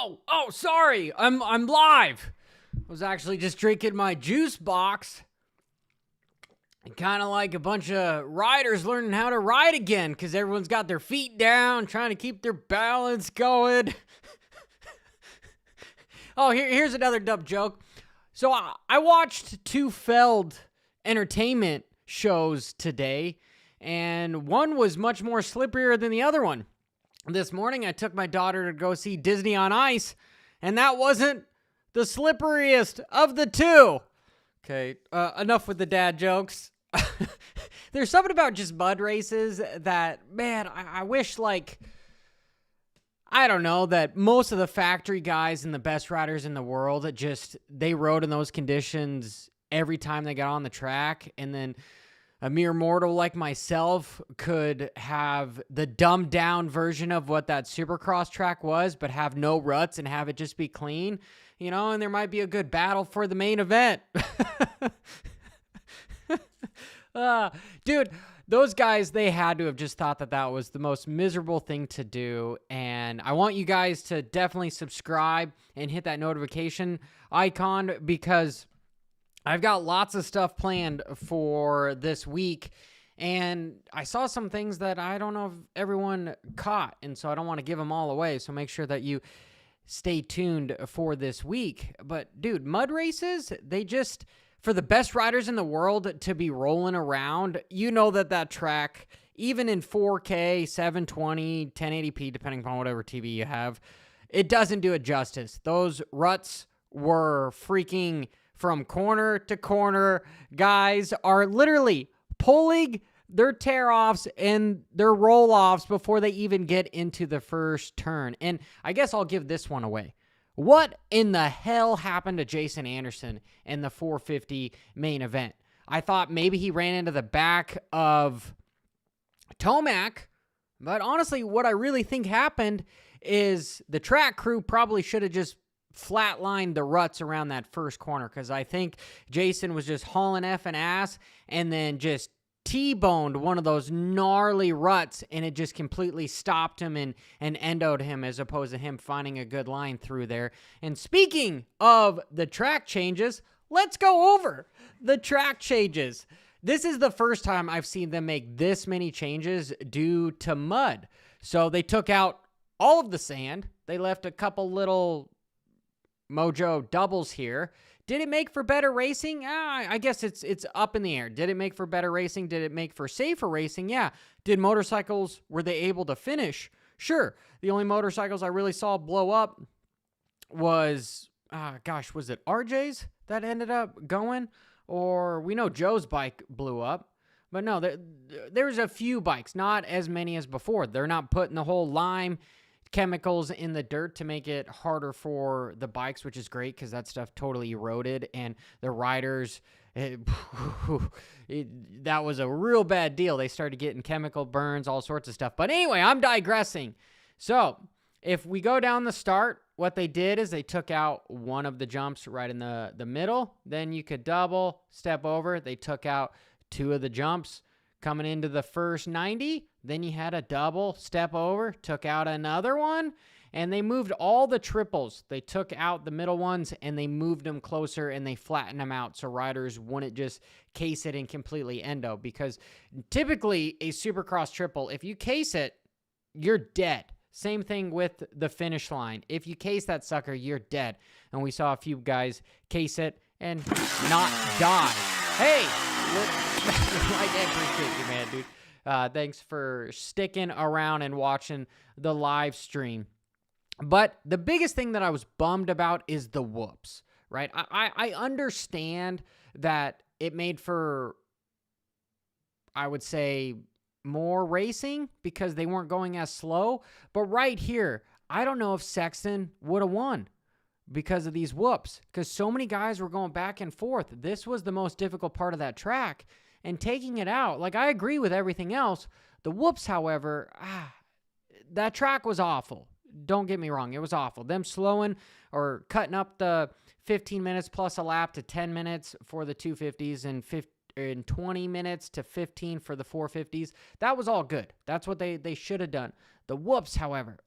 Oh, sorry. I'm live. I was actually just drinking my juice box. Kind of like a bunch of riders learning how to ride again because everyone's got their feet down, trying to keep their balance going. Here's another dumb joke. So I watched two Feld entertainment shows today, and one was much more slipperier than the other one. This morning, I took my daughter to go see Disney on Ice, and that wasn't the slipperiest of the two. Okay, enough with the dad jokes. There's something about just mud races that, man, I wish, I don't know, that most of the factory guys and the best riders in the world, they rode in those conditions every time they got on the track, and then a mere mortal like myself could have the dumbed down version of what that Supercross track was, but have no ruts and have it just be clean, and there might be a good battle for the main event. Dude, those guys, they had to have just thought that was the most miserable thing to do. And I want you guys to definitely subscribe and hit that notification icon because I've got lots of stuff planned for this week, and I saw some things that I don't know if everyone caught, and so I don't want to give them all away, so make sure that you stay tuned for this week. But, dude, mud races, for the best riders in the world to be rolling around, that track, even in 4K, 720, 1080p, depending upon whatever TV you have, it doesn't do it justice. Those ruts were freaking... From corner to corner, guys are literally pulling their tear-offs and their roll-offs before they even get into the first turn. And I guess I'll give this one away. What in the hell happened to Jason Anderson in the 450 main event? I thought maybe he ran into the back of Tomac, but honestly, what I really think happened is the track crew probably should have just flatlined the ruts around that first corner, because I think Jason was just hauling effing ass and then just T-boned one of those gnarly ruts, and it just completely stopped him and endoed him, as opposed to him finding a good line through there. And speaking of the track changes, let's go over the track changes. This is the first time I've seen them make this many changes due to mud. So they took out all of the sand. They left a couple little mojo doubles here. Did it make for better racing? I guess it's up in the air. Did it make for better racing? Did it make for safer racing? Yeah. Did motorcycles, were they able to finish? Sure. The only motorcycles I really saw blow up was, was it RJ's that ended up going? Or we know Joe's bike blew up. But no, there's a few bikes, not as many as before. They're not putting the whole lime chemicals in the dirt to make it harder for the bikes, which is great because that stuff totally eroded, and the riders, that was a real bad deal. They started getting chemical burns, all sorts of stuff. But anyway, I'm digressing. So if we go down the start, what they did is they took out one of the jumps right in the middle. Then you could double, step over. They took out two of the jumps coming into the first 90. Then you had a double, step over, took out another one, and they moved all the triples. They took out the middle ones, and they moved them closer, and they flattened them out so riders wouldn't just case it and completely endo. Because typically, a Supercross triple, if you case it, you're dead. Same thing with the finish line. If you case that sucker, you're dead. And we saw a few guys case it and not die. Hey! I appreciate you, man, dude. Thanks for sticking around and watching the live stream. But the biggest thing that I was bummed about is the whoops, right? I understand that it made for, I would say, more racing because they weren't going as slow. But right here, I don't know if Sexton would have won because of these whoops, because so many guys were going back and forth. This was the most difficult part of that track. And taking it out, I agree with everything else. The whoops, however, that track was awful. Don't get me wrong. It was awful. Them slowing or cutting up the 15 minutes plus a lap to 10 minutes for the 250s and 20 minutes to 15 for the 450s. That was all good. That's what they should have done. The whoops, however,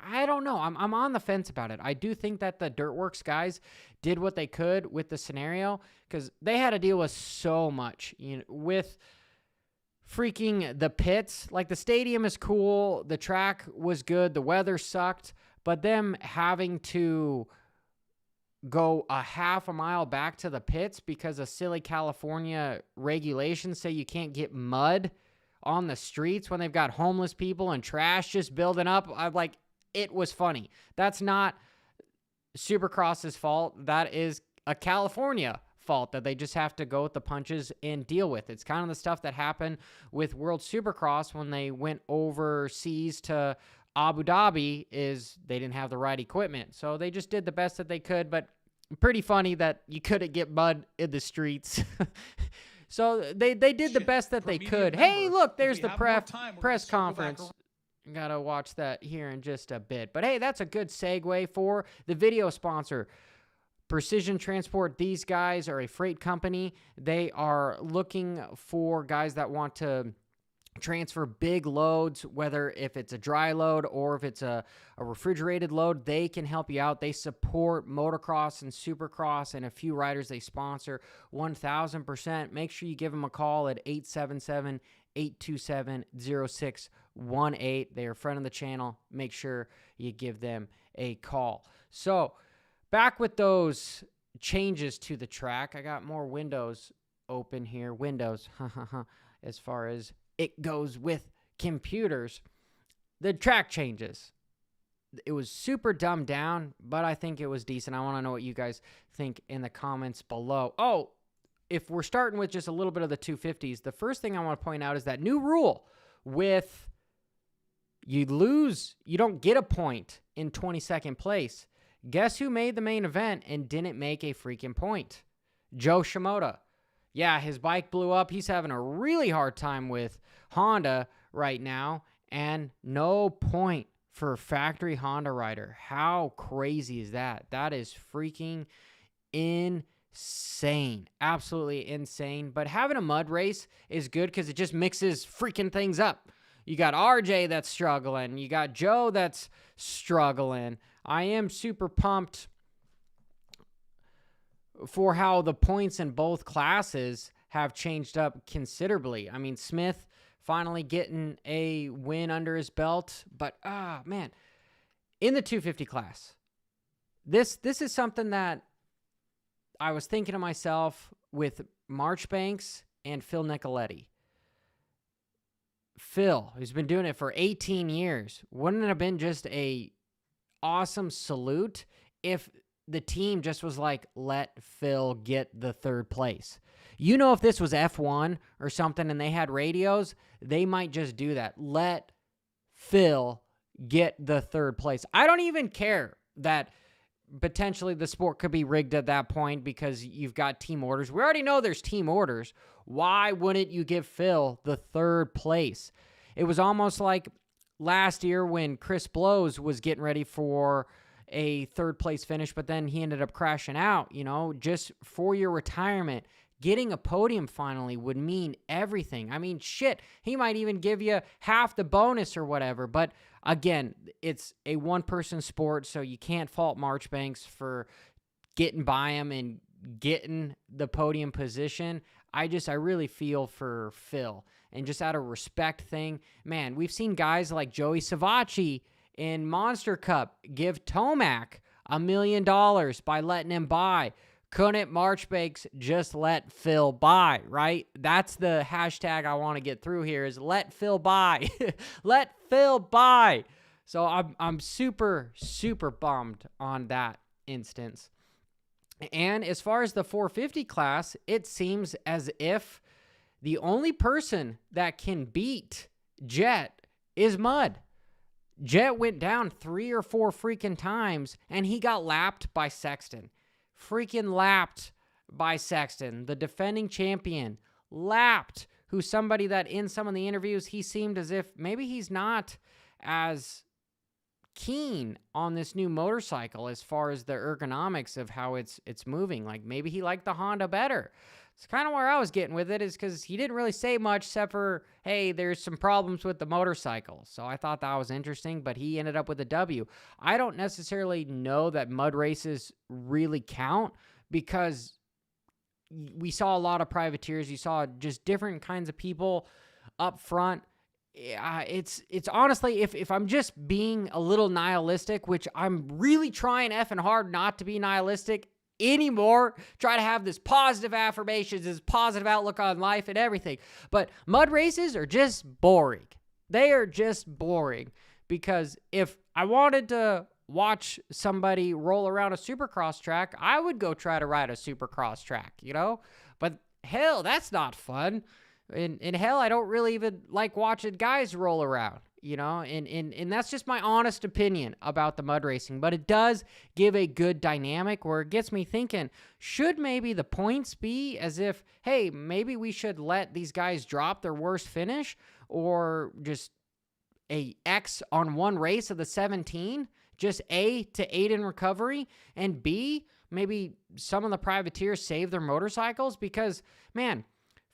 I don't know. I'm on the fence about it. I do think that the Dirtworks guys did what they could with the scenario because they had to deal with so much, with freaking the pits. Like, the stadium is cool, the track was good, the weather sucked, but them having to go a half a mile back to the pits because of silly California regulations say you can't get mud on the streets when they've got homeless people and trash just building up. I'm like, it was funny. That's not Supercross's fault. That is a California fault that they just have to go with the punches and deal with. It's kind of the stuff that happened with World Supercross when they went overseas to Abu Dhabi, is they didn't have the right equipment. So they just did the best that they could, but pretty funny that you couldn't get mud in the streets. So they did the best that they could. Hey, look, there's the press conference. Gotta watch that here in just a bit. But hey, that's a good segue for the video sponsor, Precision Transport. These guys are a freight company. They are looking for guys that want to transfer big loads, whether if it's a dry load or if it's a refrigerated load. They can help you out. They support motocross and supercross and a few riders they sponsor 1,000%. Make sure you give them a call at 877-827-0618. They are a friend of the channel. Make sure you give them a call. So back with those changes to the track. I got more windows open here. Windows, as far as it goes with computers. The track changes. It was super dumbed down, but I think it was decent. I want to know what you guys think in the comments below. Oh, if we're starting with just a little bit of the 250s, the first thing I want to point out is that new rule with you don't get a point in 22nd place. Guess who made the main event and didn't make a freaking point? Joe Shimoda. Yeah, his bike blew up. He's having a really hard time with Honda right now, and no point for a factory Honda rider. How crazy is that? That is freaking insane. Absolutely insane. But having a mud race is good because it just mixes freaking things up. You got RJ that's struggling. You got Joe that's struggling. I am super pumped for how the points in both classes have changed up considerably. I mean, Smith finally getting a win under his belt, but man, in the 250 class, this is something that I was thinking to myself with Marchbanks and Phil Nicoletti. Phil, who's been doing it for 18 years, wouldn't it have been just a awesome salute if the team just was like, let Phil get the third place? If this was F1 or something and they had radios, they might just do that. Let Phil get the third place. I don't even care that potentially the sport could be rigged at that point because you've got team orders. We already know there's team orders. Why wouldn't you give Phil the third place? It was almost like last year when Chris Blows was getting ready for a third place finish, but then he ended up crashing out. Just for your retirement, getting a podium finally would mean everything. I mean, shit, he might even give you half the bonus or whatever. But again, it's a one-person sport, so you can't fault Marchbanks for getting by him and getting the podium position. I really feel for Phil. And just out of respect thing, man, we've seen guys like Joey Savacci in Monster Cup give Tomac $1 million by letting him buy. Couldn't Marchbanks just let Phil buy, right? That's the hashtag I want to get through here is let Phil buy. Let Phil buy. So I'm super, super bummed on that instance. And as far as the 450 class, it seems as if the only person that can beat Jett is Mud. Jett went down 3 or 4 freaking times, and he got lapped by Sexton. Freaking lapped by Sexton, the defending champion. Lapped, who's somebody that in some of the interviews, he seemed as if maybe he's not as keen on this new motorcycle as far as the ergonomics of how it's moving. Like maybe he liked the Honda better. It's kind of where I was getting with it, is because he didn't really say much except for, hey, there's some problems with the motorcycle. So I thought that was interesting, but he ended up with a W. I don't necessarily know that mud races really count, because we saw a lot of privateers. You saw just different kinds of people up front. It's honestly, if I'm just being a little nihilistic, which I'm really trying effing hard not to be nihilistic anymore, try to have this positive affirmations, this positive outlook on life and everything. But mud races are just boring. They are just boring, because if I wanted to watch somebody roll around a supercross track, I would go try to ride a supercross track, you know? But hell, that's not fun. In hell, I don't really even like watching guys roll around, you know, and that's just my honest opinion about the mud racing. But it does give a good dynamic where it gets me thinking, should maybe the points be as if, hey, maybe we should let these guys drop their worst finish, or just a X on one race of the 17, just A to 8 in recovery, and B, maybe some of the privateers save their motorcycles, because, man,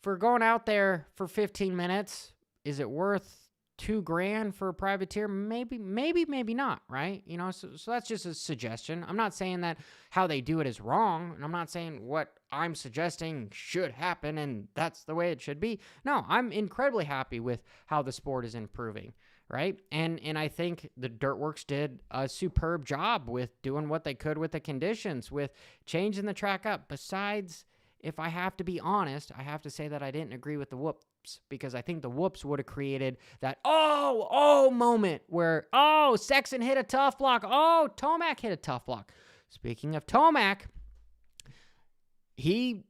for going out there for 15 minutes, is it worth $2,000 for a privateer? Maybe not, right? You know, so that's just a suggestion. I'm not saying that how they do it is wrong, and I'm not saying what I'm suggesting should happen and that's the way it should be. No, I'm incredibly happy with how the sport is improving, right? And I think the Dirtworks did a superb job with doing what they could with the conditions, with changing the track up. Besides, if I have to be honest, I have to say that I didn't agree with the whoops, because I think the whoops would have created that moment where, Sexton hit a tough block. Tomac hit a tough block. Speaking of Tomac, he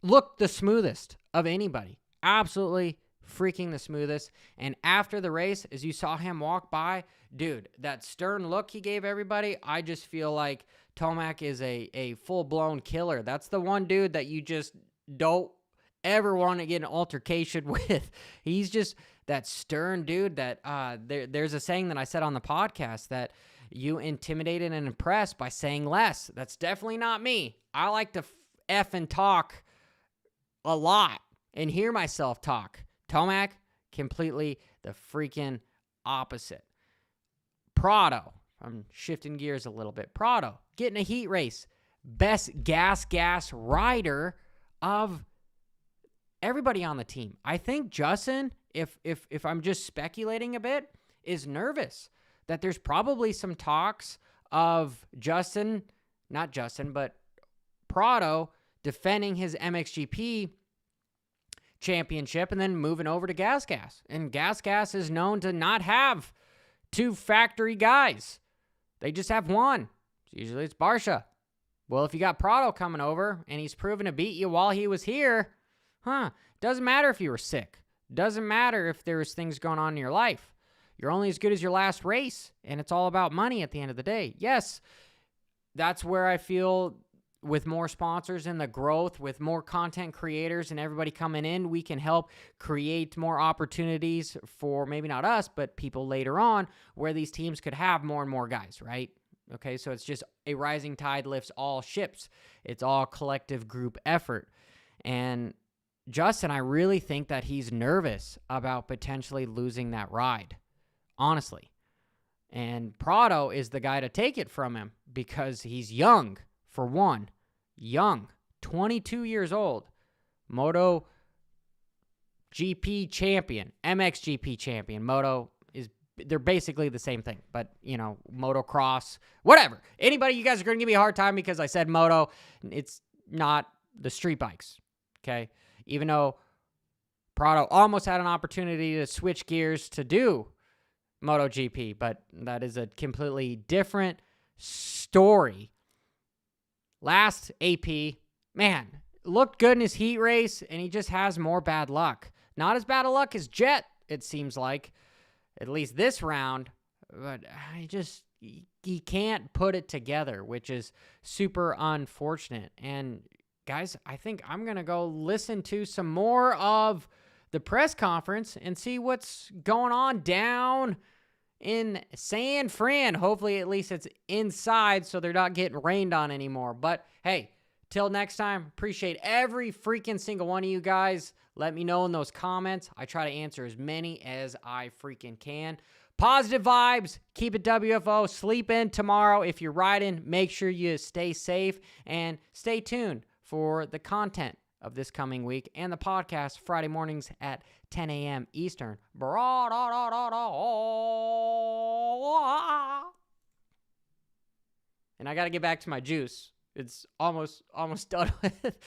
looked the smoothest of anybody. Absolutely freaking the smoothest. And after the race, as you saw him walk by, dude, that stern look he gave everybody, I just feel like Tomac is a full-blown killer. That's the one dude that you just don't ever want to get an altercation with. He's just that stern dude that there's a saying that I said on the podcast, that you intimidated and impressed by saying less. That's definitely not me. I like to F and talk a lot and hear myself talk. Tomac, completely the freaking opposite. Prado, I'm shifting gears a little bit. Prado, getting a heat race. Best gas rider of everybody on the team. I think Justin, if I'm just speculating a bit, is nervous that there's probably some talks of but Prado defending his MXGP championship and then moving over to Gas. And Gas is known to not have two factory guys. They just have one. Usually it's Barsha. Well, if you got Prado coming over and he's proven to beat you while he was here, doesn't matter if you were sick. Doesn't matter if there's things going on in your life. You're only as good as your last race, and it's all about money at the end of the day. Yes, that's where I feel with more sponsors and the growth, with more content creators and everybody coming in, we can help create more opportunities for maybe not us, but people later on, where these teams could have more and more guys, right? Okay, so it's just a rising tide lifts all ships. It's all collective group effort. And Justin, I really think that he's nervous about potentially losing that ride, honestly. And Prado is the guy to take it from him, because he's young. For one, young, 22 years old, Moto GP champion, MXGP champion. They're basically the same thing, but, you know, motocross, whatever. Anybody, you guys are going to give me a hard time because I said moto. It's not the street bikes, okay? Even though Prado almost had an opportunity to switch gears to do MotoGP, but that is a completely different story. Last AP, man, looked good in his heat race, and he just has more bad luck. Not as bad of luck as Jett, it seems like, at least this round, but he can't put it together, which is super unfortunate. And guys, I think I'm going to go listen to some more of the press conference and see what's going on down in San Fran. Hopefully, at least it's inside, so they're not getting rained on anymore. But hey, Till next time, appreciate every freaking single one of you guys. Let me know in those comments. I try to answer as many as I freaking can. Positive vibes. Keep it WFO. Sleep in tomorrow. If you're riding, make sure you stay safe and stay tuned for the content of this coming week and the podcast Friday mornings at 10 a.m. Eastern. And I got to get back to my juice. It's almost done with.